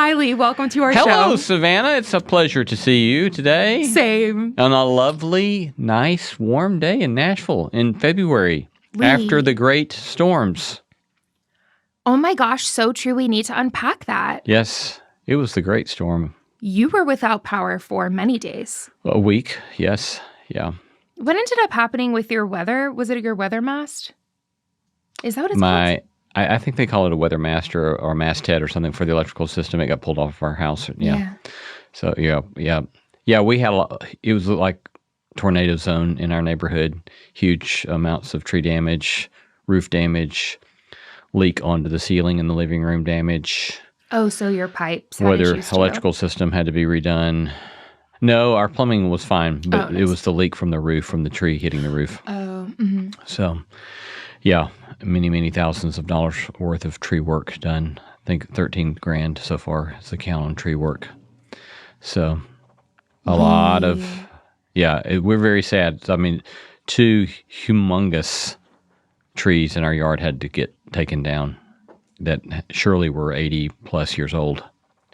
Hi, Lee. Welcome to our show. Hello, Savannah. It's a pleasure to see you today. Same. On a lovely, nice, warm day in Nashville in February after the great storms. Oh my gosh, so true. We need to unpack that. Yes, it was the great storm. You were without power for many days. A week, yes. Yeah. What ended up happening with your weather? Was it your weather mast? Is that what it's called? I think they call it a weather mast or a masthead or something for the electrical system. It got pulled off of our house. Yeah. So, yeah, we had it was like tornado zone in our neighborhood. Huge amounts of tree damage, roof damage, leak onto the ceiling in the living room damage. Oh, so your pipes had Whether issues electrical system had to be redone. No, our plumbing was fine, but it was the leak from the roof, from the tree hitting the roof. Oh, mm-hmm. So, yeah, many thousands of dollars worth of tree work done. I think 13 grand so far is the count on tree work. So, a lot of, we're very sad. I mean, 2 humongous trees in our yard had to get taken down that surely were 80 plus years old.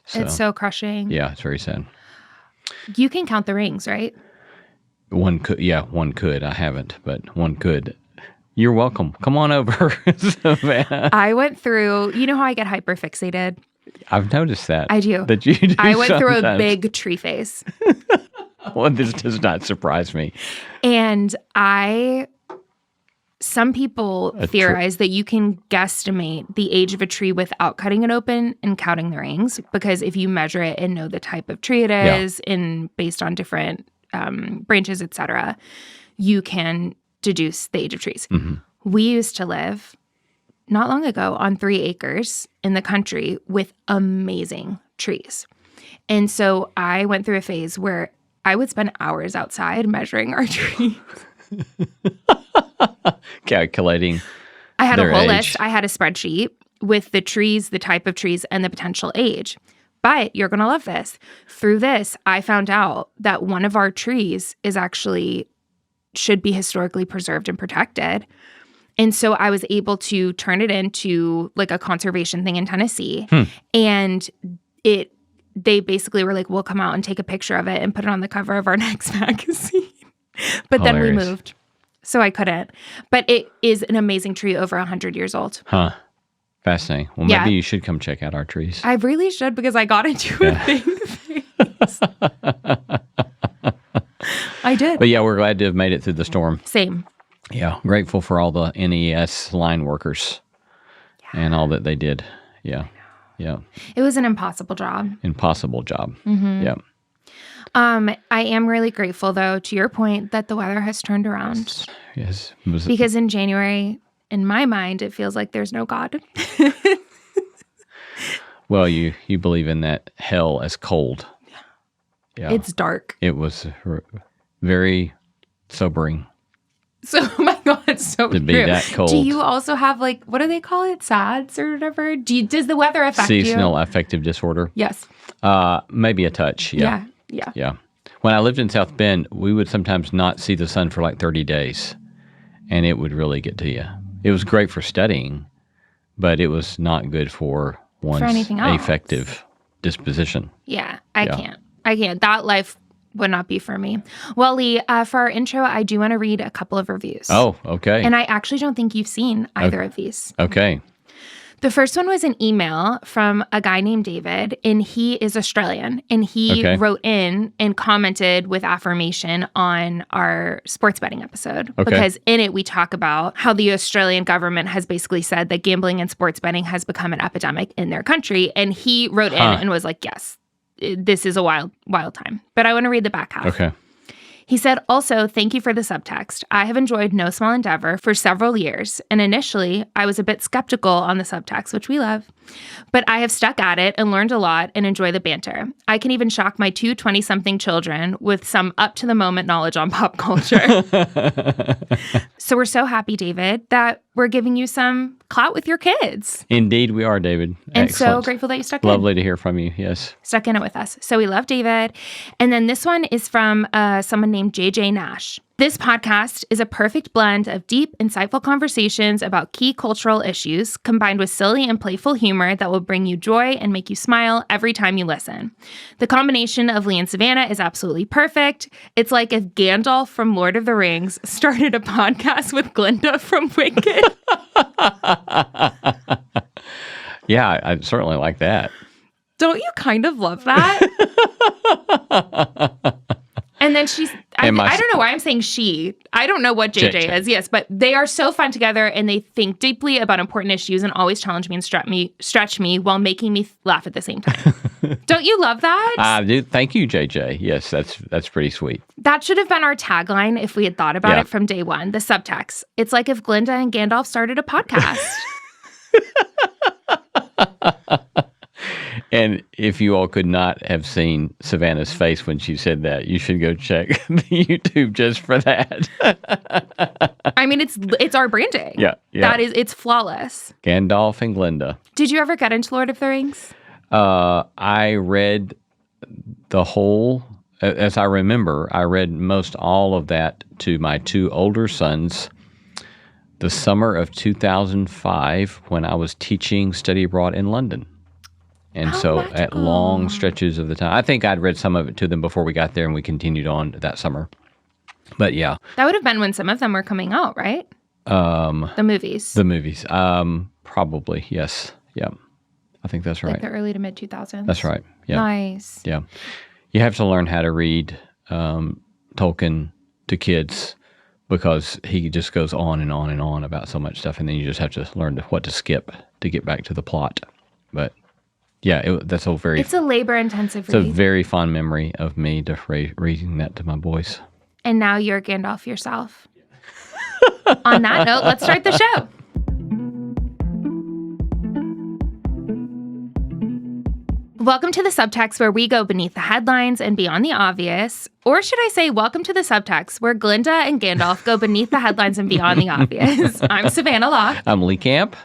So, It's so crushing. yeah, it's very sad. You can count the rings, right? One could. I haven't, but one could. You're welcome. Come on over, Savannah. I went through, you know how I get hyperfixated? I've noticed that. I do. That you do I went through a sometimes. big tree phase. Well, this does not surprise me. And some people theorize that you can guesstimate the age of a tree without cutting it open and counting the rings, because if you measure it and know the type of tree it is, and based on different branches, etc., you can deduce the age of trees. Mm-hmm. We used to live not long ago on 3 acres in the country with amazing trees. And so I went through a phase where I would spend hours outside measuring our trees. Calculating. I had a whole age. list. I had a spreadsheet with the trees, the type of trees, and the potential age. But you're going to love this. Through this, I found out that one of our trees should be historically preserved and protected. And so I was able to turn it into like a conservation thing in Tennessee. And they basically were like, we'll come out and take a picture of it and put it on the cover of our next magazine. But Hilarious. then we moved. So I couldn't. But it is an amazing tree, over 100 years old. Huh. Fascinating. Well, maybe you should come check out our trees. I really should, because I got into a big phase. I did. But yeah, we're glad to have made it through the storm. Same. Yeah. Grateful for all the NES line workers and all that they did. Yeah. Yeah. It was an impossible job. Impossible job. Mm-hmm. Yeah. I am really grateful, though, to your point, that the weather has turned around. Yes. Because in January, in my mind, it feels like there's no God. Well, you believe in that hell as cold. Yeah. It's dark. It was very sobering. So, oh my God, it's so to be true. that cold. Do you also have, like, what do they call it? SADS or whatever? Does the weather affect you? Seasonal affective disorder? Yes. Maybe a touch, yeah. Yeah. When I lived in South Bend, we would sometimes not see the sun for like 30 days, and it would really get to you. It was great for studying, but it was not good for one's anything else. affective disposition. Yeah, I can't. That life would not be for me. Well, Lee, for our intro, I do want to read a couple of reviews. Oh, okay. And I actually don't think you've seen either of these. Okay. The first one was an email from a guy named David, and he is Australian, and he wrote in and commented with affirmation on our sports betting episode. Because in it, we talk about how the Australian government has basically said that gambling and sports betting has become an epidemic in their country. And he wrote in and was like, yes, this is a wild time. But I want to read the back half. Okay. He said, also, thank you for the subtext. I have enjoyed No Small Endeavor for several years, and initially, I was a bit skeptical on the subtext, which we love. But I have stuck at it and learned a lot and enjoy the banter. I can even shock my 2 20-something children with some up-to-the-moment knowledge on pop culture. So we're so happy, David, that we're giving you some clout with your kids. Indeed, we are, David. And Excellent. so grateful that you stuck in. Lovely to hear from you, yes. Stuck in it with us. So we love David. And then this one is from someone named JJ Nash. This podcast is a perfect blend of deep, insightful conversations about key cultural issues combined with silly and playful humor that will bring you joy and make you smile every time you listen. The combination of Lee and Savannah is absolutely perfect. It's like if Gandalf from Lord of the Rings started a podcast with Glinda from Wicked. Yeah, I certainly like that. Don't you kind of love that? And then I don't know why I'm saying she. I don't know what JJ is, yes, but they are so fun together and they think deeply about important issues and always challenge me and stretch me while making me laugh at the same time. Don't you love that? I do. Thank you, JJ. Yes, that's pretty sweet. That should have been our tagline if we had thought about it from day one, the subtext. It's like if Glinda and Gandalf started a podcast. And if you all could not have seen Savannah's face when she said that, you should go check the YouTube just for that. I mean, it's our branding. Yeah. It's flawless. Gandalf and Glinda. Did you ever get into Lord of the Rings? I read the whole, as I remember, I read most all of that to my two older sons the summer of 2005 when I was teaching study abroad in London. And magical. At long stretches of the time, I think I'd read some of it to them before we got there and we continued on that summer. But yeah. That would have been when some of them were coming out, right? The movies. The movies. Probably, yes. Yeah. I think that's right. Like the early to mid 2000s. That's right. Yeah. Nice. Yeah. You have to learn how to read Tolkien to kids because he just goes on and on and on about so much stuff. And then you just have to learn what to skip to get back to the plot. But yeah, that's a very... It's a labor-intensive read. It's a very fond memory of me reading that to my boys. And now you're Gandalf yourself. On that note, let's start the show. Welcome to the Subtext, where we go beneath the headlines and beyond the obvious. Or should I say, welcome to the Subtext, where Glinda and Gandalf go beneath the headlines and beyond the obvious. I'm Savannah Locke. I'm Lee Camp.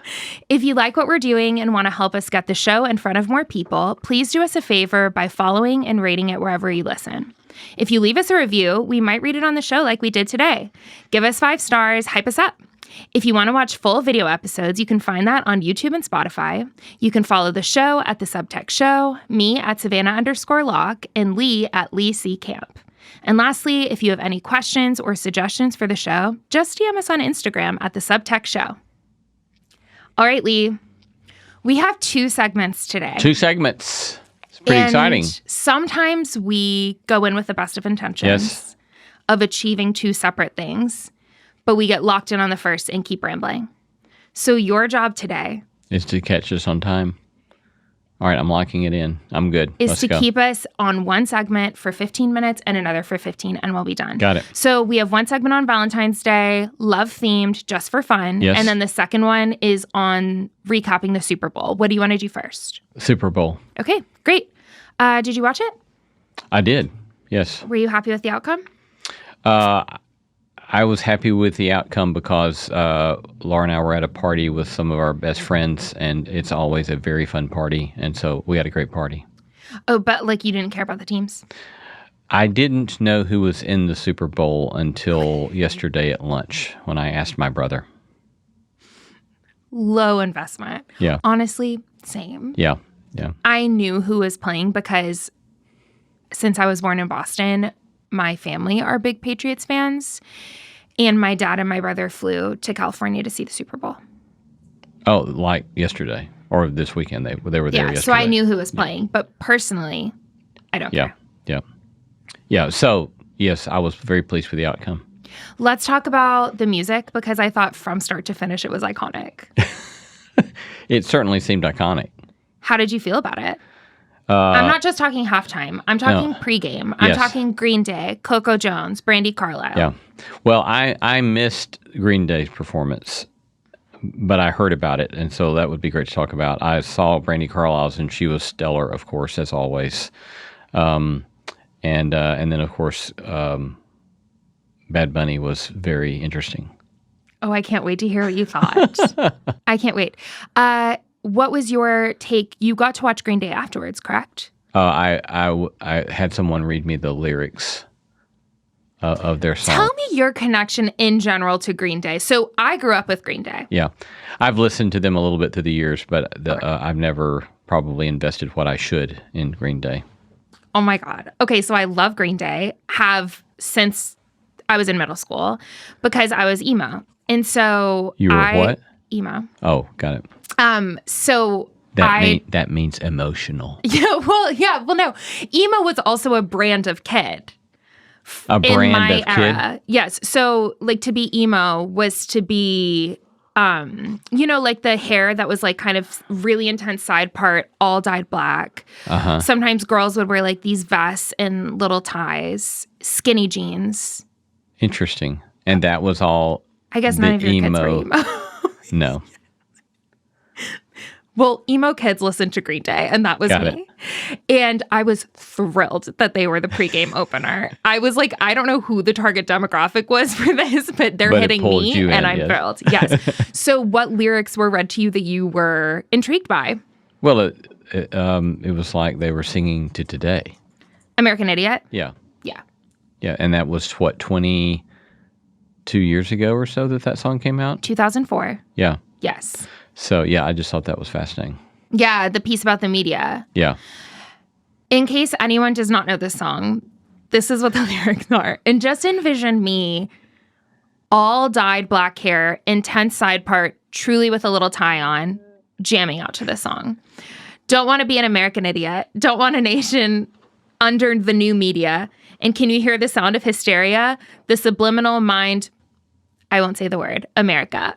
If you like what we're doing and want to help us get the show in front of more people, please do us a favor by following and rating it wherever you listen. If you leave us a review, we might read it on the show like we did today. Give us 5 stars, hype us up. If you want to watch full video episodes, you can find that on YouTube and Spotify. You can follow the show at The Subtext Show, me at Savannah_Locke, and Lee at Lee C. Camp. And lastly, if you have any questions or suggestions for the show, just DM us on Instagram at The Subtext Show. All right, Lee, we have 2 segments today. 2 segments. It's pretty exciting. Sometimes we go in with the best of intentions of achieving 2 separate things, but we get locked in on the first and keep rambling. So your job today is to catch us on time. All right, I'm locking it in. I'm good. Let's go. Keep us on one segment for 15 minutes and another for 15, and we'll be done. Got it. So we have one segment on Valentine's Day, love-themed, just for fun. Yes. And then the second one is on recapping the Super Bowl. What do you want to do first? Super Bowl. Okay, great. Did you watch it? I did, yes. Were you happy with the outcome? I was happy with the outcome because Laura and I were at a party with some of our best friends, and it's always a very fun party, and so we had a great party. Oh, but like you didn't care about the teams? I didn't know who was in the Super Bowl until yesterday at lunch when I asked my brother. Low investment. Yeah. Honestly, same. Yeah. I knew who was playing because since I was born in Boston, my family are big Patriots fans, and my dad and my brother flew to California to see the Super Bowl. Oh, like yesterday or this weekend? They were there yesterday. So I knew who was playing, but personally, I don't care. Yeah. So, yes, I was very pleased with the outcome. Let's talk about the music because I thought from start to finish it was iconic. It certainly seemed iconic. How did you feel about it? I'm not just talking halftime. I'm talking pregame. I'm talking Green Day, Coco Jones, Brandy Carlisle. Yeah. Well, I missed Green Day's performance, but I heard about it, and so that would be great to talk about. I saw Brandy Carlisle's, and she was stellar, of course, as always. And then, of course, Bad Bunny was very interesting. Oh, I can't wait to hear what you thought. I can't wait. What was your take? You got to watch Green Day afterwards, correct? I had someone read me the lyrics of their song. Tell me your connection in general to Green Day. So I grew up with Green Day. Yeah. I've listened to them a little bit through the years, but I've never probably invested what I should in Green Day. Oh my God. Okay, so I love Green Day, have since I was in middle school because I was emo. And so You were what? Emo. Oh, got it. So that means emotional. Yeah, well, no. Emo was also a brand of kid. A brand in my of era. kid? Yes. So like to be emo was to be like the hair that was like kind of really intense side part, all dyed black. Uh-huh. Sometimes girls would wear like these vests and little ties, skinny jeans. Interesting. And that was all. I guess none of your kids were emo. No. Well, emo kids listened to Green Day, and that was Got me. And I was thrilled that they were the pregame opener. I was like, I don't know who the target demographic was for this, but they're hitting me, and I'm thrilled. Yes. So what lyrics were read to you that you were intrigued by? Well, it was like they were singing to today. American Idiot? Yeah. Yeah. Yeah, and that was, 22 years ago or so that song came out? 2004. Yeah. Yes. So, yeah, I just thought that was fascinating. Yeah, the piece about the media. Yeah. In case anyone does not know this song, this is what the lyrics are. And just envision me, all dyed black hair, intense side part, truly with a little tie on, jamming out to this song. Don't want to be an American idiot. Don't want a nation under the new media. And can you hear the sound of hysteria? The subliminal mind, I won't say the word, America.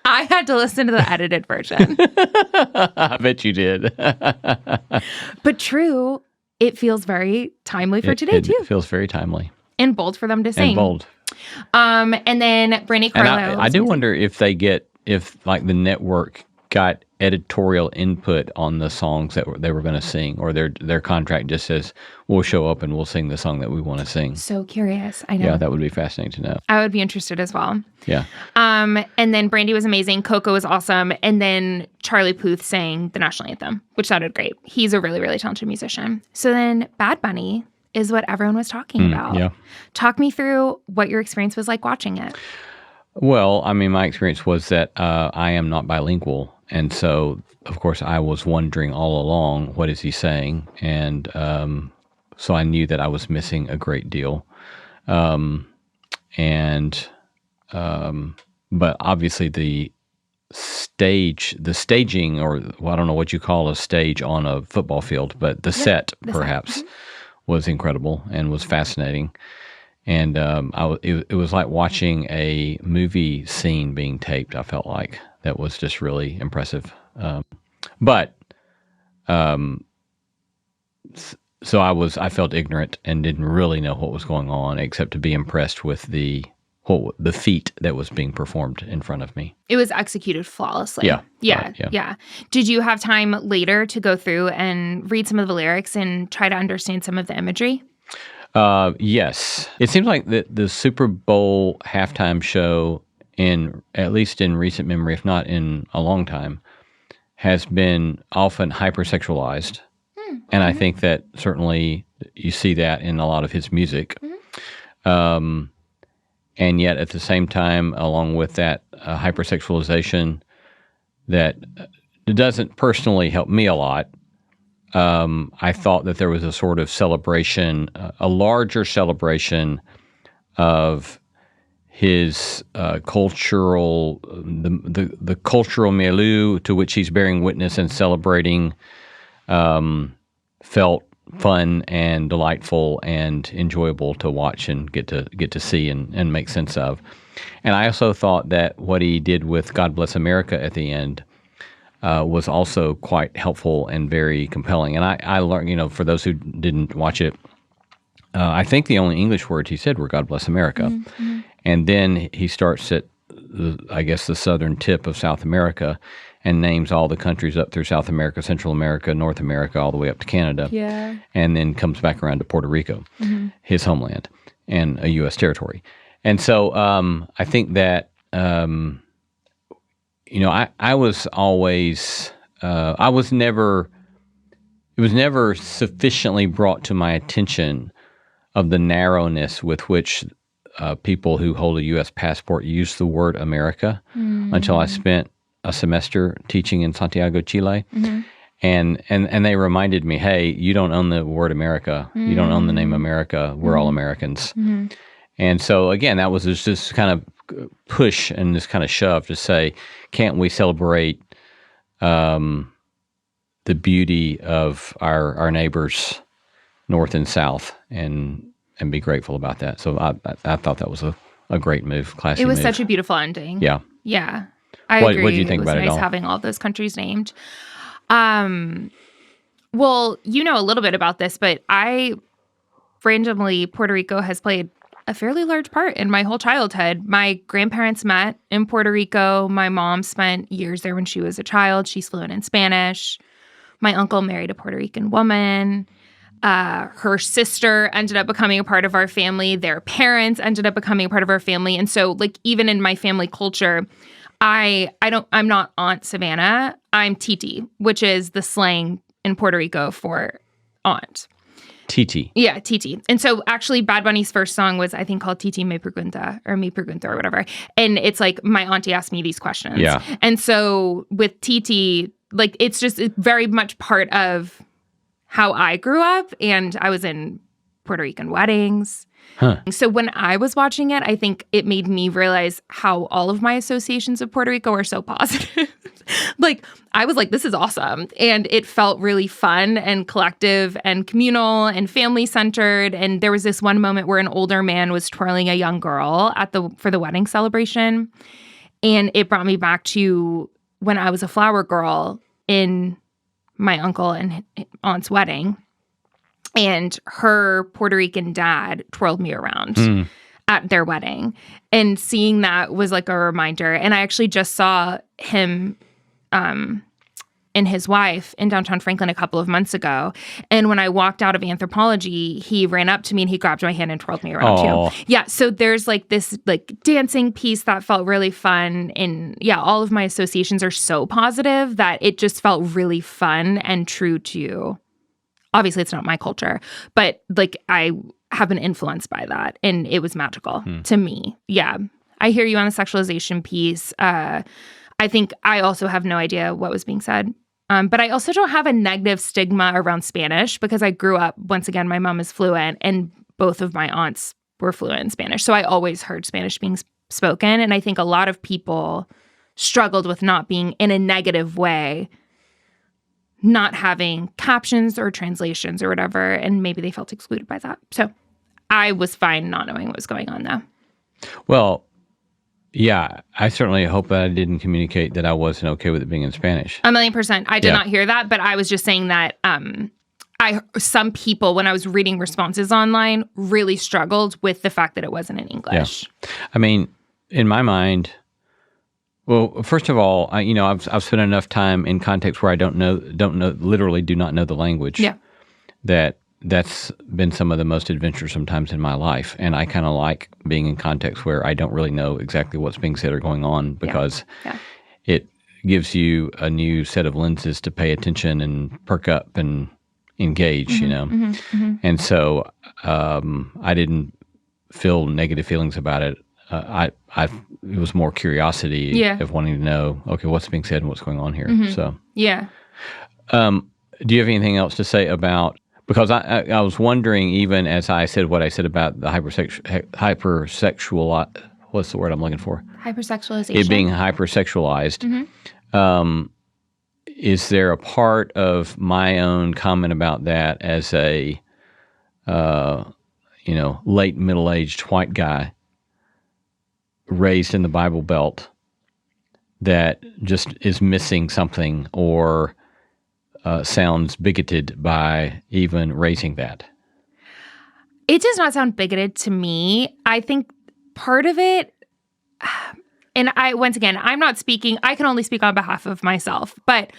I had to listen to the edited version. I bet you did. But true, it feels very timely for today, too. It feels very timely. And bold for them to sing. And bold. And then Brandy Carlo. And I do wonder if like the network got editorial input on the songs that they were going to sing, or their contract just says, we'll show up and we'll sing the song that we want to sing. So curious. I know. Yeah, that would be fascinating to know. I would be interested as well. Yeah. And then Brandy was amazing. Coco was awesome. And then Charlie Puth sang the national anthem, which sounded great. He's a really, really talented musician. So then Bad Bunny is what everyone was talking about. Yeah. Talk me through what your experience was like watching it. Well, I mean, my experience was that I am not bilingual. And so, of course, I was wondering all along, what is he saying? And so I knew that I was missing a great deal. But obviously the staging, or well, I don't know what you call a stage on a football field, but the set perhaps was incredible and was fascinating. And it was like watching a movie scene being taped. I felt like that was just really impressive. So I felt ignorant and didn't really know what was going on, except to be impressed with the feat that was being performed in front of me. It was executed flawlessly. Yeah. Yeah. Did you have time later to go through and read some of the lyrics and try to understand some of the imagery? Yes. It seems like the Super Bowl halftime show, at least in recent memory, if not in a long time, has been often hypersexualized. And I think that certainly you see that in a lot of his music. And yet at the same time, along with that hypersexualization, that doesn't personally help me a lot. I thought that there was a sort of celebration, a larger celebration of his cultural, the cultural milieu to which he's bearing witness and celebrating, felt fun and delightful and enjoyable to watch and get to see and make sense of. And I also thought that what he did with God Bless America at the end was also quite helpful and very compelling. And I learned, for those who didn't watch it, I think the only English words he said were God Bless America. Mm-hmm. And then he starts at, the southern tip of South America and names all the countries up through South America, Central America, North America, all the way up to Canada. Yeah. And then comes back around to Puerto Rico, his homeland, and a U.S. territory. And so I think that, I was always, I was never it was never sufficiently brought to my attention of the narrowness with which people who hold a U.S. passport use the word America until I spent a semester teaching in Santiago, Chile. And they reminded me, hey, you don't own the word America. You don't own the name America. We're all Americans. And so, again, that was just this kind of push and this kind of shove to say, can't we celebrate the beauty of our neighbors north and south and be grateful about that. So I thought that was a great move, classy It was move. such a beautiful ending. Yeah. Yeah. I agree. What did you think about it all? It was nice having all those countries named. Well, you know a little bit about this, but Puerto Rico has played a fairly large part in my whole childhood. My grandparents met in Puerto Rico. My mom spent years there when she was a child. She's fluent in Spanish. My uncle married a Puerto Rican woman. Her sister ended up becoming a part of our family. Their parents ended up becoming a part of our family. And so, like, even in my family culture, I'm not Aunt Savannah. I'm Titi, which is the slang in Puerto Rico for aunt. Titi. Yeah, Titi. And so actually Bad Bunny's first song was, I think, called Titi Me Pregunta or Me Pregunta or whatever. And it's like my auntie asked me these questions. Yeah. And so with Titi, like it's very much part of how I grew up. And I was in Puerto Rican weddings. Huh. So when I was watching it, I think it made me realize how all of my associations of Puerto Rico are so positive. Like, I was like, this is awesome. And it felt really fun and collective and communal and family-centered. And there was this one moment where an older man was twirling a young girl for the wedding celebration. And it brought me back to when I was a flower girl in my uncle and aunt's wedding. And her Puerto Rican dad twirled me around at their wedding. And seeing that was like a reminder. And I actually just saw him and his wife in downtown Franklin a couple of months ago. And when I walked out of anthropology, he ran up to me and he grabbed my hand and twirled me around too. Yeah, so there's like this like dancing piece that felt really fun. And yeah, all of my associations are so positive that it just felt really fun and true to, obviously it's not my culture, but like I have been influenced by that and it was magical to me. Yeah, I hear you on the sexualization piece. I think I also have no idea what was being said. But I also don't have a negative stigma around Spanish because I grew up, once again, my mom is fluent and both of my aunts were fluent in Spanish. So I always heard Spanish being spoken. And I think a lot of people struggled with not being in a negative way, not having captions or translations or whatever. And maybe they felt excluded by that. So I was fine not knowing what was going on though. Well, yeah, I certainly hope that I didn't communicate that I wasn't okay with it being in Spanish. 1,000,000%. I did not hear that, but I was just saying that some people, when I was reading responses online, really struggled with the fact that it wasn't in English. Yeah. I mean, in my mind, well, first of all, I've spent enough time in contexts where I literally do not know the language. Yeah. That's been some of the most adventurous sometimes in my life. And I kind of like being in contexts where I don't really know exactly what's being said or going on because it gives you a new set of lenses to pay attention and perk up and engage, you know. And so I didn't feel negative feelings about it. It was more curiosity of wanting to know, okay, what's being said and what's going on here. So yeah. Do you have anything else to say about? Because I was wondering, even as I said what I said about the hypersexual, what's the word I'm looking for? Hypersexualization. It being hypersexualized. Is there a part of my own comment about that as a, late middle-aged white guy raised in the Bible Belt that just is missing something or sounds bigoted by even raising that? It does not sound bigoted to me. I think part of it, and once again, I'm not speaking, I can only speak on behalf of myself, but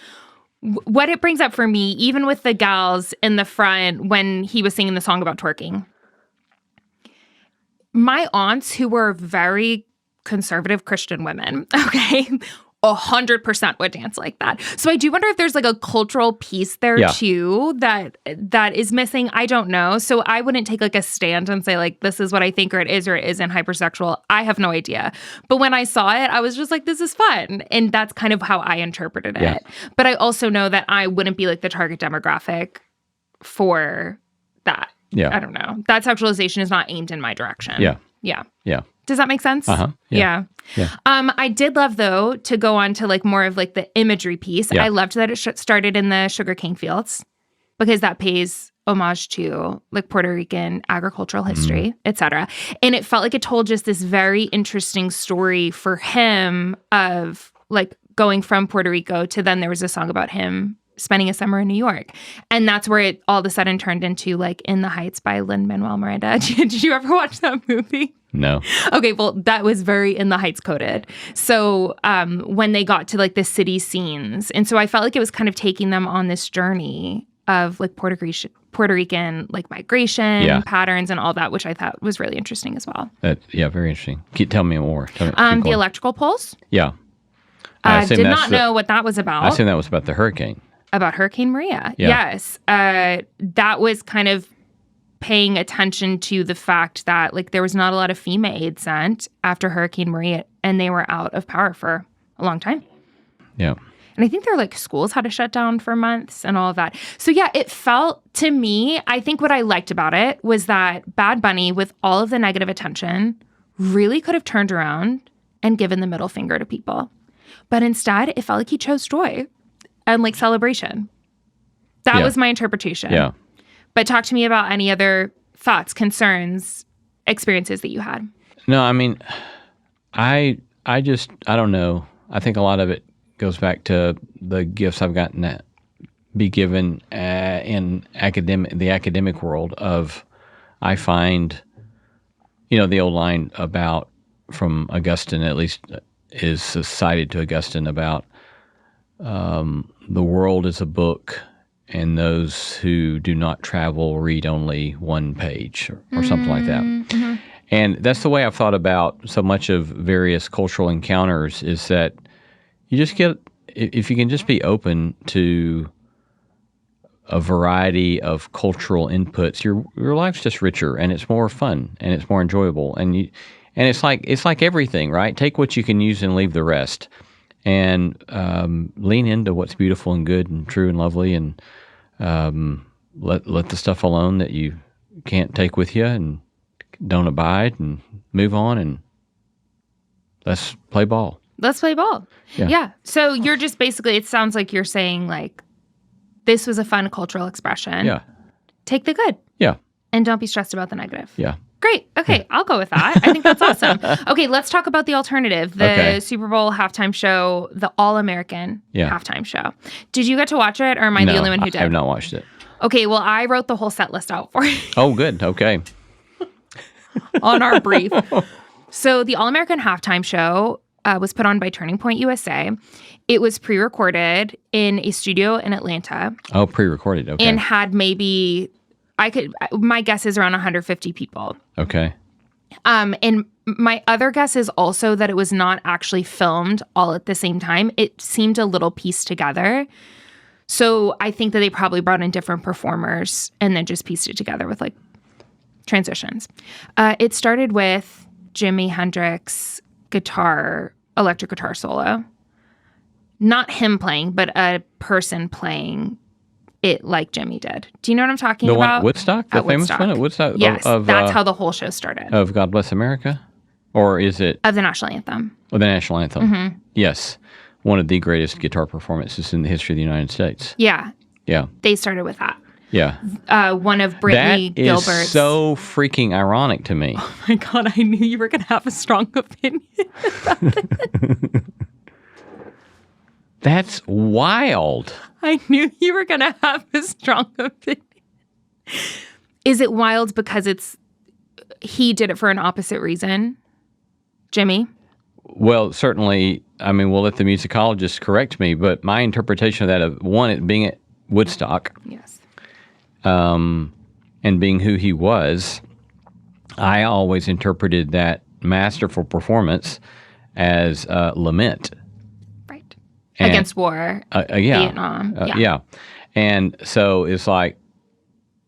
what it brings up for me, even with the gals in the front when he was singing the song about twerking, my aunts who were very conservative Christian women, okay, 100% would dance like that. So I do wonder if there's like a cultural piece there too that is missing. I don't know. So I wouldn't take like a stand and say like, this is what I think or it isn't hypersexual. I have no idea. But when I saw it, I was just like, this is fun. And that's kind of how I interpreted it. But I also know that I wouldn't be like the target demographic for that. Yeah. I don't know. That sexualization is not aimed in my direction. Yeah. Yeah. Yeah. Does that make sense? Uh-huh. Yeah. I did love, though, to go on to like more of like the imagery piece. I loved that it started in the sugarcane fields because that pays homage to like Puerto Rican agricultural history, et cetera. And it felt like it told just this very interesting story for him of like going from Puerto Rico to then there was a song about him spending a summer in New York. And that's where it all of a sudden turned into like In the Heights by Lin-Manuel Miranda. Did you ever watch that movie? No. Okay, well, that was very In the Heights coded. So when they got to like the city scenes, and so I felt like it was kind of taking them on this journey of like Puerto Rican like migration patterns and all that, which I thought was really interesting as well. Very interesting. Tell me more. The electrical pulse? Yeah. I did not know what that was about. I assume that was about the hurricane. About Hurricane Maria. Yeah. Yes. That was kind of paying attention to the fact that like there was not a lot of FEMA aid sent after Hurricane Maria and they were out of power for a long time. Yeah. And I think their like schools had to shut down for months and all of that. So yeah, it felt to me, I think what I liked about it was that Bad Bunny, with all of the negative attention, really could have turned around and given the middle finger to people. But instead, it felt like he chose joy and like celebration. That was my interpretation. Yeah. But talk to me about any other thoughts, concerns, experiences that you had. No, I mean, I don't know. I think a lot of it goes back to the gifts I've gotten to be given in the academic world of, I find, the old line about from Augustine, at least is cited to Augustine about the world is a book and those who do not travel read only one page or something like that. Mm-hmm. And that's the way I've thought about so much of various cultural encounters is that you just get, if you can just be open to a variety of cultural inputs, your life's just richer and it's more fun and it's more enjoyable. And it's like everything, right? Take what you can use and leave the rest. And lean into what's beautiful and good and true and lovely, and let the stuff alone that you can't take with you and don't abide, and move on, and let's play ball. Let's play ball. Yeah. So you're just basically, it sounds like you're saying like, this was a fun cultural expression. Yeah. Take the good. Yeah. And don't be stressed about the negative. Yeah. Great. Okay, I'll go with that. I think that's awesome. Okay, let's talk about the alternative, the Super Bowl halftime show, the All-American halftime show. Did you get to watch it, or am I the only one who did? I have not watched it. Okay, well, I wrote the whole set list out for you. Oh, good. Okay. On our brief. So the All-American halftime show was put on by Turning Point USA. It was pre-recorded in a studio in Atlanta. Oh, pre-recorded. Okay. And had maybe... my guess is around 150 people. Okay. And my other guess is also that it was not actually filmed all at the same time. It seemed a little pieced together. So I think that they probably brought in different performers and then just pieced it together with like transitions. It started with Jimi Hendrix electric guitar solo. Not him playing, but a person playing it like Jimmy did. Do you know what I'm talking about? The one at Woodstock? The famous one at Woodstock? Yes, that's how the whole show started. Of God Bless America? Or is it? Of the national anthem. Of the national anthem. Mm-hmm. Yes. One of the greatest guitar performances in the history of the United States. Yeah. Yeah. They started with that. Yeah. One of Brittany Gilbert's. That is so freaking ironic to me. Oh my God, I knew you were going to have a strong opinion about it. That's wild. I knew you were going to have a strong opinion. Is it wild because he did it for an opposite reason, Jimmy? Well, certainly, I mean, we'll let the musicologists correct me, but my interpretation of that, of one, it being at Woodstock, yes, and being who he was, I always interpreted that masterful performance as lament. And, against war, yeah, Vietnam. yeah. And so it's like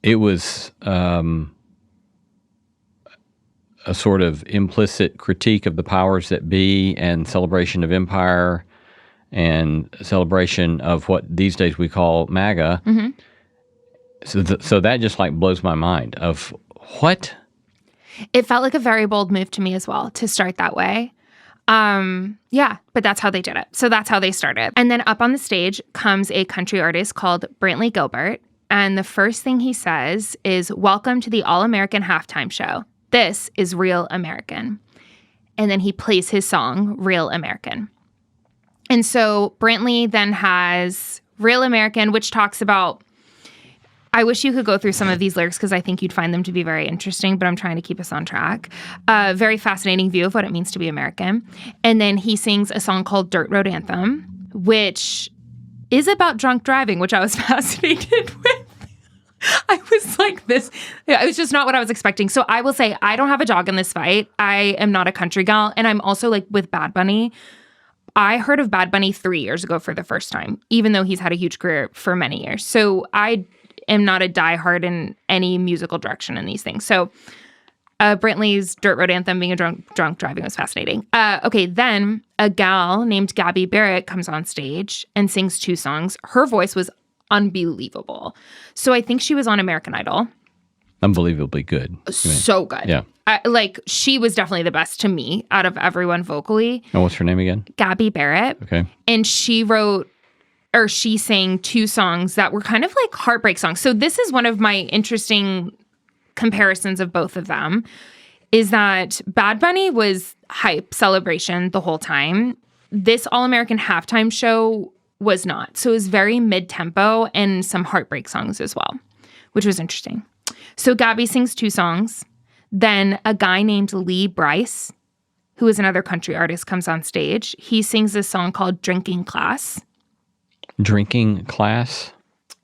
it was a sort of implicit critique of the powers that be and celebration of empire and celebration of what these days we call MAGA. Mm-hmm. So that just like blows my mind of what? It felt like a very bold move to me as well to start that way. Yeah, but that's how they did it. So that's how they started. And then up on the stage comes a country artist called Brantley Gilbert. And the first thing he says is, "Welcome to the All-American Halftime Show. This is Real American." And then he plays his song, Real American. And so Brantley then has Real American, which talks about, I wish you could go through some of these lyrics because I think you'd find them to be very interesting, but I'm trying to keep us on track. Very fascinating view of what it means to be American. And then he sings a song called Dirt Road Anthem, which is about drunk driving, which I was fascinated with. I was like, this, it was just not what I was expecting. So I will say, I don't have a dog in this fight. I am not a country gal. And I'm also like with Bad Bunny. I heard of Bad Bunny 3 years ago for the first time, even though he's had a huge career for many years. So I am not a diehard in any musical direction in these things. So Brantley's Dirt Road Anthem being a drunk driving was fascinating. Okay, then a gal named Gabby Barrett comes on stage and sings 2 songs. Her voice was unbelievable. So I think she was on American Idol. Unbelievably good. So good. Yeah. She was definitely the best to me out of everyone vocally. And what's her name again? Gabby Barrett. Okay. And she sang 2 songs that were kind of like heartbreak songs. So this is one of my interesting comparisons of both of them, is that Bad Bunny was hype celebration the whole time. This All-American Halftime Show was not. So it was very mid-tempo and some heartbreak songs as well, which was interesting. So Gabby sings 2 songs. Then a guy named Lee Brice, who is another country artist, comes on stage. He sings this song called Drinking Class. Drinking class?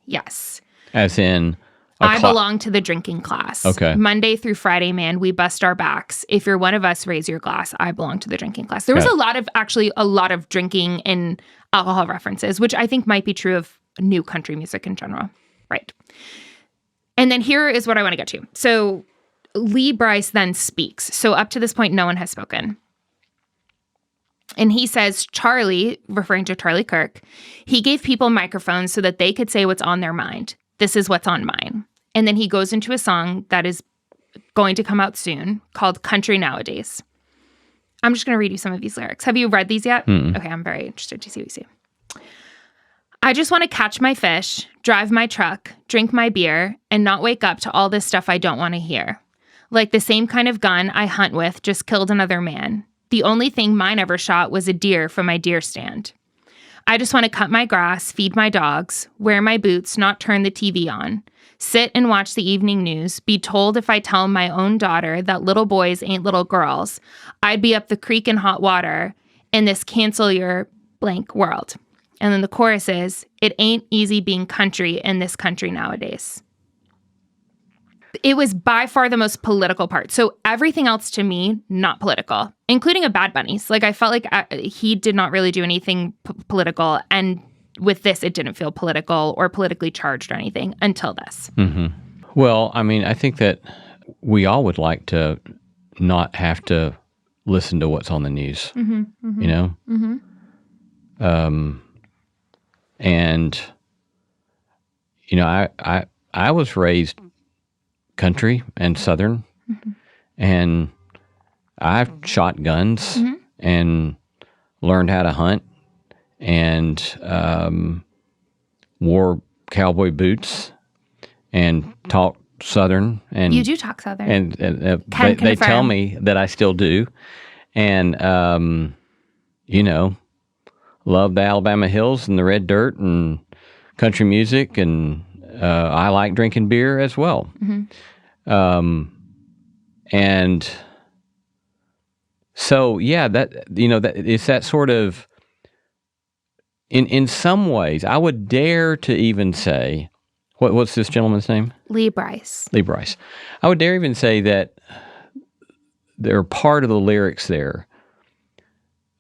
Yes. As in I belong to the drinking class. Okay. Monday through Friday, man, we bust our backs. If you're one of us, raise your glass. I belong to the drinking class. There was a lot of drinking and alcohol references, which I think might be true of new country music in general. Right. And then here is what I want to get to. So Lee Brice then speaks. So up to this point, no one has spoken. And he says, Charlie, referring to Charlie Kirk, he gave people microphones so that they could say what's on their mind. This is what's on mine. And then he goes into a song that is going to come out soon called Country Nowadays. I'm just going to read you some of these lyrics. Have you read these yet? Mm-mm. Okay, I'm very interested to see what you see. I just want to catch my fish, drive my truck, drink my beer, and not wake up to all this stuff I don't want to hear. Like the same kind of gun I hunt with just killed another man. The only thing mine ever shot was a deer from my deer stand. I just want to cut my grass, feed my dogs, wear my boots, not turn the TV on, sit and watch the evening news, be told if I tell my own daughter that little boys ain't little girls, I'd be up the creek in hot water in this cancel your blank world. And then the chorus is, it ain't easy being country in this country nowadays. It was by far the most political part. So everything else to me, not political, including a Bad Bunny's. Like I felt like he did not really do anything political. And with this, it didn't feel political or politically charged or anything until this. Mm-hmm. Well, I mean, I think that we all would like to not have to listen to what's on the news, mm-hmm, mm-hmm, you know? Mm-hmm. And, you know, I was raised country and Southern, mm-hmm. and I've shot guns mm-hmm. and learned how to hunt and wore cowboy boots and talked Southern. And you do talk Southern. And they tell me that I still do. And, you know, love the Alabama hills and the red dirt and country music, and I like drinking beer as well. Mm-hmm. And so, yeah, that, you know, that it's that sort of, in some ways, I would dare to even say, what's this gentleman's name? Lee Brice. Lee Brice. I would dare even say that there are part of the lyrics there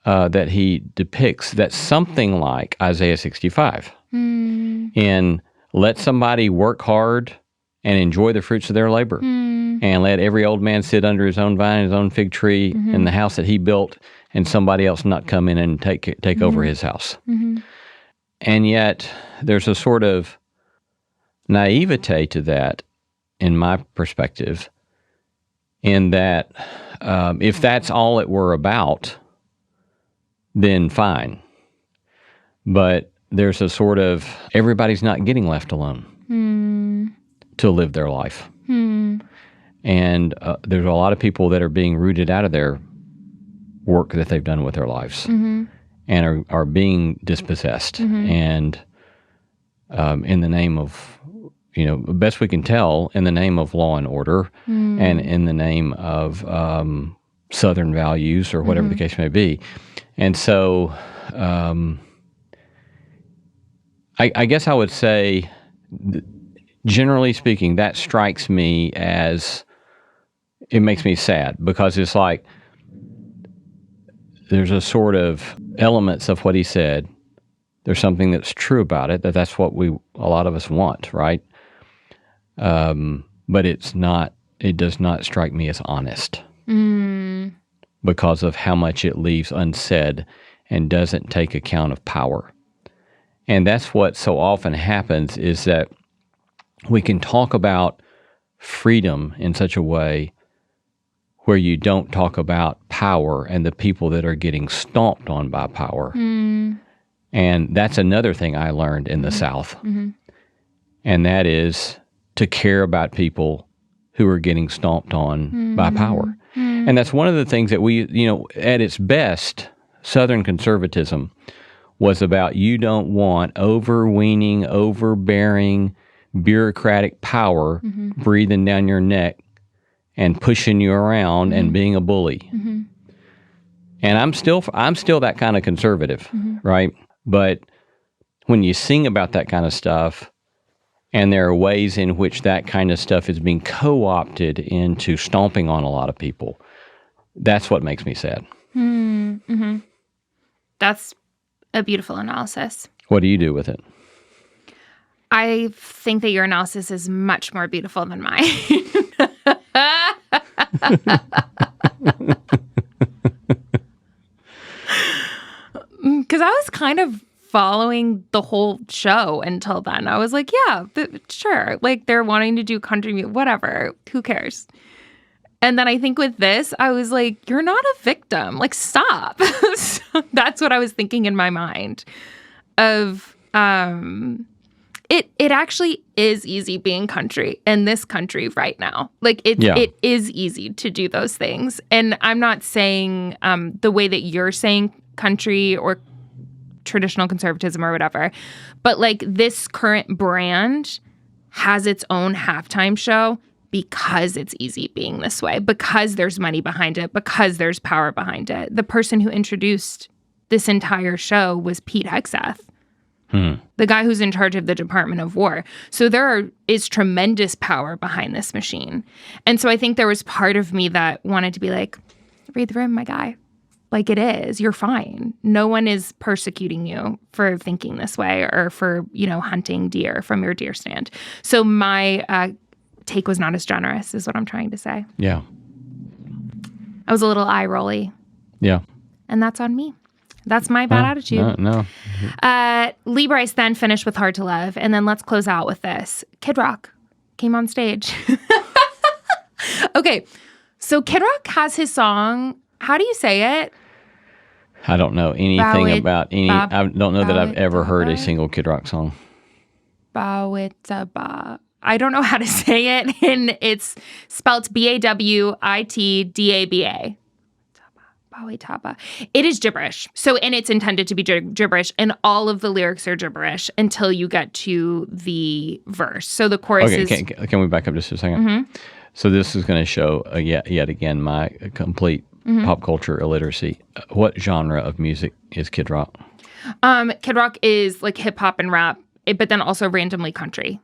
that he depicts that's something like Isaiah 65. In let somebody work hard and enjoy the fruits of their labor, and let every old man sit under his own vine, his own fig tree, in the house that he built, and somebody else not come in and take over his house. And yet, there's a sort of naivete to that, in my perspective, in that if that's all it were about, then fine. But there's a sort of everybody's not getting left alone to live their life. And there's a lot of people that are being rooted out of their work that they've done with their lives and are being dispossessed. And in the name of, best we can tell, in the name of law and order and in the name of Southern values or whatever the case may be. And so I guess I would say, generally speaking, that strikes me as, it makes me sad, because it's like there's a sort of elements of what he said. There's something that's true about it, that's what a lot of us want, right? But it does not strike me as honest because of how much it leaves unsaid and doesn't take account of power. And that's what so often happens, is that we can talk about freedom in such a way where you don't talk about power and the people that are getting stomped on by power. And that's another thing I learned in the South. And that is to care about people who are getting stomped on by power. And that's one of the things that we, at its best, Southern conservatism was about, you don't want overweening, overbearing, bureaucratic power breathing down your neck and pushing you around and being a bully. And I'm still that kind of conservative, right? But when you sing about that kind of stuff, and there are ways in which that kind of stuff is being co-opted into stomping on a lot of people, that's what makes me sad. That's a beautiful analysis. What do you do with it? I think that your analysis is much more beautiful than mine. Because I was kind of following the whole show until then. I was like, yeah, sure. Like, they're wanting to do country music, whatever. Who cares? And then I think with this, I was like, you're not a victim. Like, stop. So that's what I was thinking in my mind of, it actually is easy being country in this country right now. Like, it is easy to do those things. And I'm not saying the way that you're saying country or traditional conservatism or whatever, but like, this current brand has its own halftime show because it's easy being this way, because there's money behind it, because there's power behind it. The person who introduced this entire show was Pete Hegseth, the guy who's in charge of the Department of War. So there is tremendous power behind this machine. And so I think there was part of me that wanted to be like, read the room, my guy. Like, it is. You're fine. No one is persecuting you for thinking this way or for, hunting deer from your deer stand. So my take was not as generous, is what I'm trying to say. Yeah. I was a little eye-rolly. Yeah. And that's on me. That's my bad attitude. No. Lee Brice then finished with Hard to Love, and then let's close out with this. Kid Rock came on stage. Okay, so Kid Rock has his song. How do you say it? I don't know anything about any. I don't know that I've ever heard a single Kid Rock song. Bawitdaba. I don't know how to say it, and it's spelled Bawitdaba. Bawitdaba. It is gibberish. So, and it's intended to be gibberish, and all of the lyrics are gibberish until you get to the verse. So the chorus is... Can we back up just a second? So this is going to show yet again my complete pop culture illiteracy. What genre of music is Kid Rock? Kid Rock is like hip hop and rap, but then also randomly country.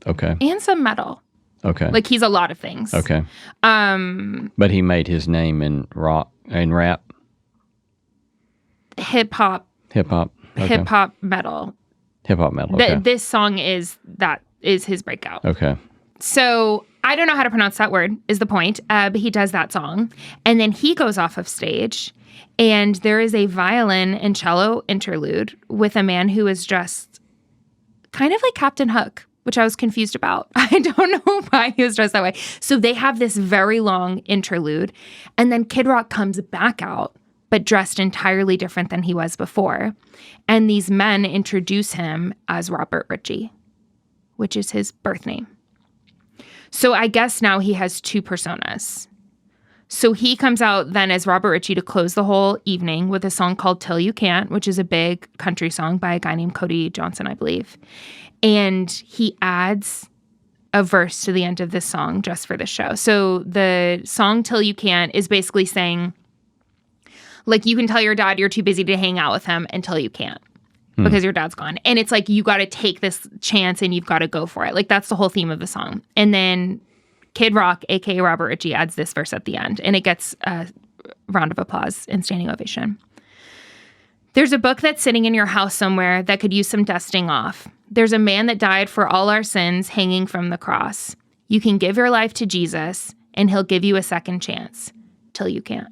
Okay. And some metal. Okay. Like, he's a lot of things. Okay. But he made his name in rock and rap. hip hop Okay. hip hop metal. Hip hop metal. Okay. This song is his breakout. Okay. So I don't know how to pronounce that word, is the point. But he does that song. And then he goes off of stage, and there is a violin and cello interlude with a man who is dressed kind of like Captain Hook, which I was confused about. I don't know why he was dressed that way. So they have this very long interlude, and then Kid Rock comes back out, but dressed entirely different than he was before. And these men introduce him as Robert Ritchie, which is his birth name. So I guess now he has two personas. So he comes out then as Robert Ritchie to close the whole evening with a song called Till You Can't, which is a big country song by a guy named Cody Johnson, I believe. And he adds a verse to the end of this song just for the show. So the song Till You Can't is basically saying, like, you can tell your dad you're too busy to hang out with him until you can't because your dad's gone. And it's like, you got to take this chance and you've got to go for it. Like, that's the whole theme of the song. And then Kid Rock, a.k.a. Robert Ritchie, adds this verse at the end. And it gets a round of applause and standing ovation. There's a book that's sitting in your house somewhere that could use some dusting off. There's a man that died for all our sins hanging from the cross. You can give your life to Jesus, and he'll give you a second chance till you can't.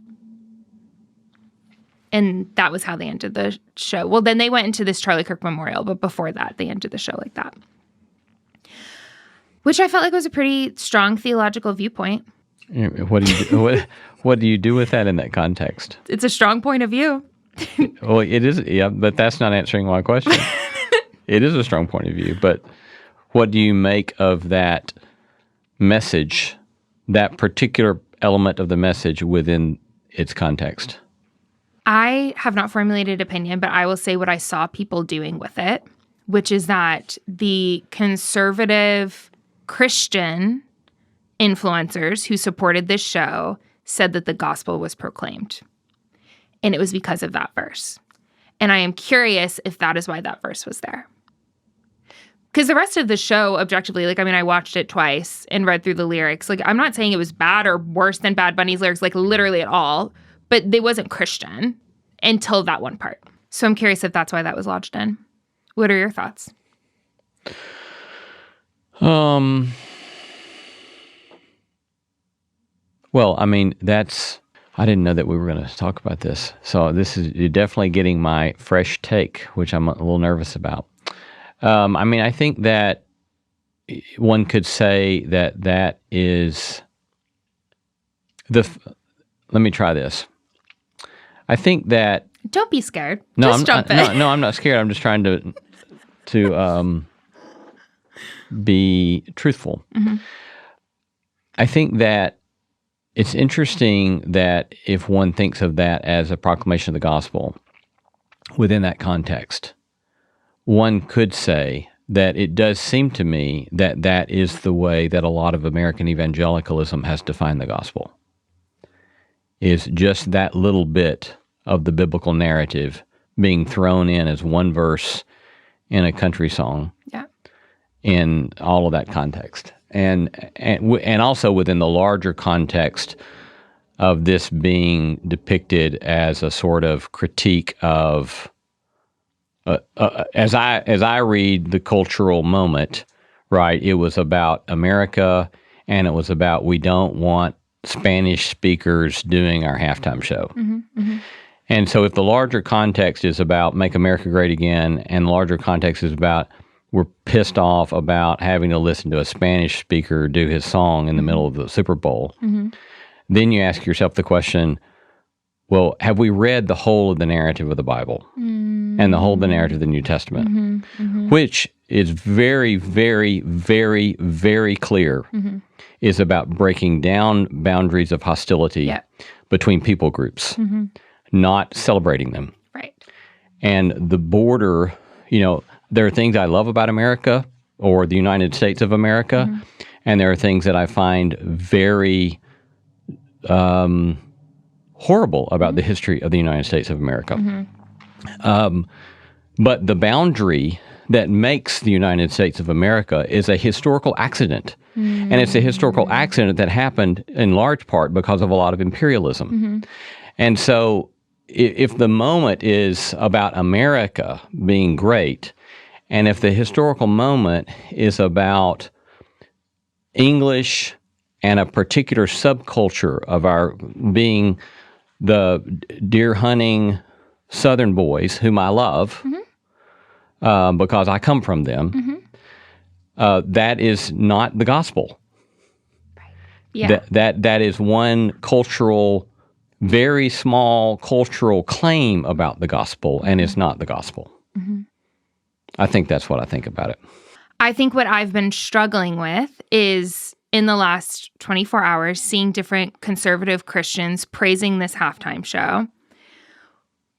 And that was how they ended the show. Well, then they went into this Charlie Kirk memorial, but before that, they ended the show like that. Which I felt like was a pretty strong theological viewpoint. What do you do, what do you do with that in that context? It's a strong point of view. Well, it is, yeah, but that's not answering my question. It is a strong point of view, but what do you make of that message, that particular element of the message within its context? I have not formulated opinion, but I will say what I saw people doing with it, which is that the conservative Christian influencers who supported this show said that the gospel was proclaimed. And it was because of that verse. And I am curious if that is why that verse was there. Because the rest of the show, objectively, like, I mean, I watched it twice and read through the lyrics. Like, I'm not saying it was bad or worse than Bad Bunny's lyrics, like, literally at all. But they wasn't Christian until that one part. So I'm curious if that's why that was lodged in. What are your thoughts? Well, I mean, I didn't know that we were going to talk about this. So you're definitely getting my fresh take, which I'm a little nervous about. I mean, I think that one could say that is let me try this. I think that... Don't be scared. No, just jump in. No, I'm not scared. I'm just trying to be truthful. Mm-hmm. I think that it's interesting that if one thinks of that as a proclamation of the gospel, within that context, one could say that it does seem to me that that is the way that a lot of American evangelicalism has defined the gospel. Is just that little bit of the biblical narrative being thrown in as one verse in a country song. Yeah. In all of that context. And also within the larger context of this being depicted as a sort of critique of, as I read the cultural moment, right, it was about America, and it was about we don't want Spanish speakers doing our halftime show. Mm-hmm, mm-hmm. And so if the larger context is about Make America Great Again, and the larger context is about we're pissed off about having to listen to a Spanish speaker do his song in the middle of the Super Bowl, mm-hmm. then you ask yourself the question, well, have we read the whole of the narrative of the Bible and the whole of the narrative of the New Testament, which is very, very, very, very clear, is about breaking down boundaries of hostility between people groups, not celebrating them. Right. And the border, there are things I love about America or the United States of America, and there are things that I find very horrible about the history of the United States of America. But the boundary that makes the United States of America is a historical accident. And it's a historical accident that happened in large part because of a lot of imperialism. And so if the moment is about America being great, and if the historical moment is about English and a particular subculture of our being the deer hunting Southern boys, whom I love because I come from them, that is not the gospel. Yeah. That is one cultural, very small cultural claim about the gospel, and it's not the gospel. I think that's what I think about it. I think what I've been struggling with is in the last 24 hours, seeing different conservative Christians praising this halftime show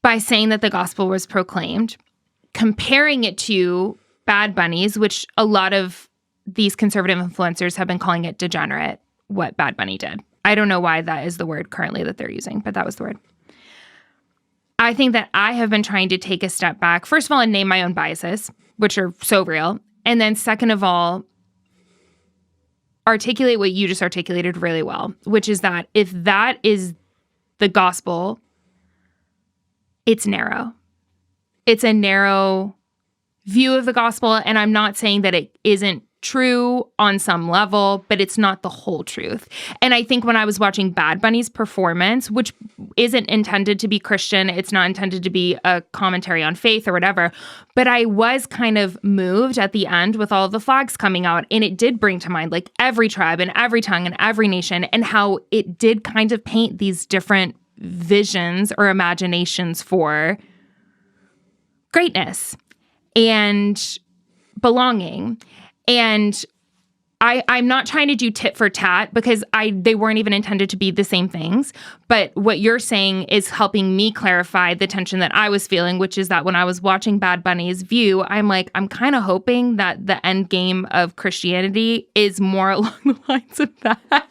by saying that the gospel was proclaimed, comparing it to Bad Bunny's, which a lot of these conservative influencers have been calling it degenerate, what Bad Bunny did. I don't know why that is the word currently that they're using, but that was the word. I think that I have been trying to take a step back, first of all, and name my own biases, which are so real. And then second of all, articulate what you just articulated really well, which is that if that is the gospel, it's narrow. It's a narrow view of the gospel. And I'm not saying that it isn't true on some level, but it's not the whole truth. And I think when I was watching Bad Bunny's performance, which isn't intended to be Christian, it's not intended to be a commentary on faith or whatever, but I was kind of moved at the end with all of the flags coming out. And it did bring to mind like every tribe and every tongue and every nation, and how it did kind of paint these different visions or imaginations for greatness and belonging. And I'm not trying to do tit for tat because they weren't even intended to be the same things. But what you're saying is helping me clarify the tension that I was feeling, which is that when I was watching Bad Bunny's view, I'm like, I'm kind of hoping that the end game of Christianity is more along the lines of that.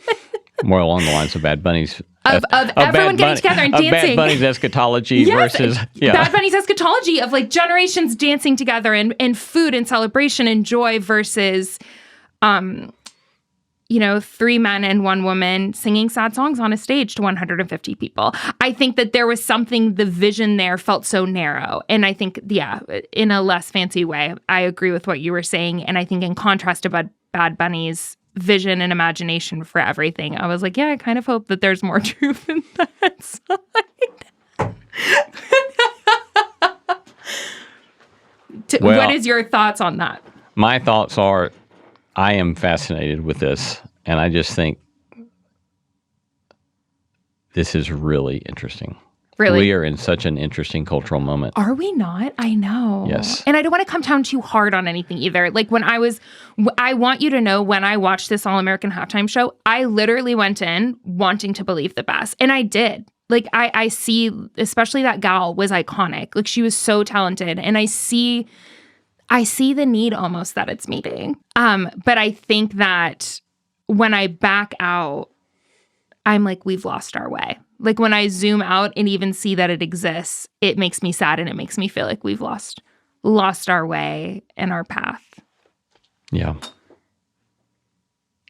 More along the lines of Bad Bunny's. Of everyone getting together and dancing. Bad Bunny's eschatology versus... Yeah. Bad Bunny's eschatology of like generations dancing together and food and celebration and joy versus, 3 men and 1 woman singing sad songs on a stage to 150 people. I think that there was something, the vision there felt so narrow. And I think, in a less fancy way, I agree with what you were saying. And I think in contrast to Bad Bunny's vision and imagination for everything, I was like, I kind of hope that there's more truth in that side. What is your thoughts on that? My thoughts are, I am fascinated with this, and I just think this is really interesting. Really? We are in such an interesting cultural moment. Are we not? I know. Yes. And I don't want to come down too hard on anything either. Like I want you to know when I watched this All-American Halftime Show, I literally went in wanting to believe the best. And I did. Like I see, especially that gal was iconic. Like she was so talented. And I see the need almost that it's meeting. But I think that when I back out, I'm like, we've lost our way. Like when I zoom out and even see that it exists, it makes me sad and it makes me feel like we've lost our way and our path. Yeah.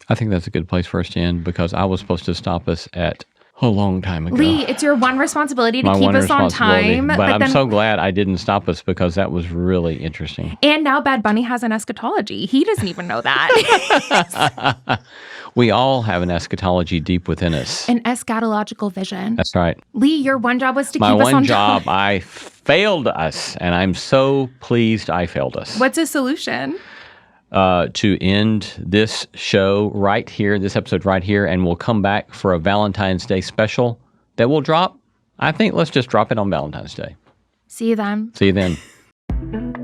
I think that's a good place for us to end because I was supposed to stop us at a long time ago. Lee, it's your one responsibility to keep us on time. But I'm so glad I didn't stop us because that was really interesting. And now Bad Bunny has an eschatology. He doesn't even know that. We all have an eschatology deep within us. An eschatological vision. That's right. Lee, your one job was to keep us on time. My one job, time. I failed us, and I'm so pleased I failed us. What's a solution? To end this show right here, this episode right here, and we'll come back for a Valentine's Day special that we'll drop. I think let's just drop it on Valentine's Day. See you then. See you then.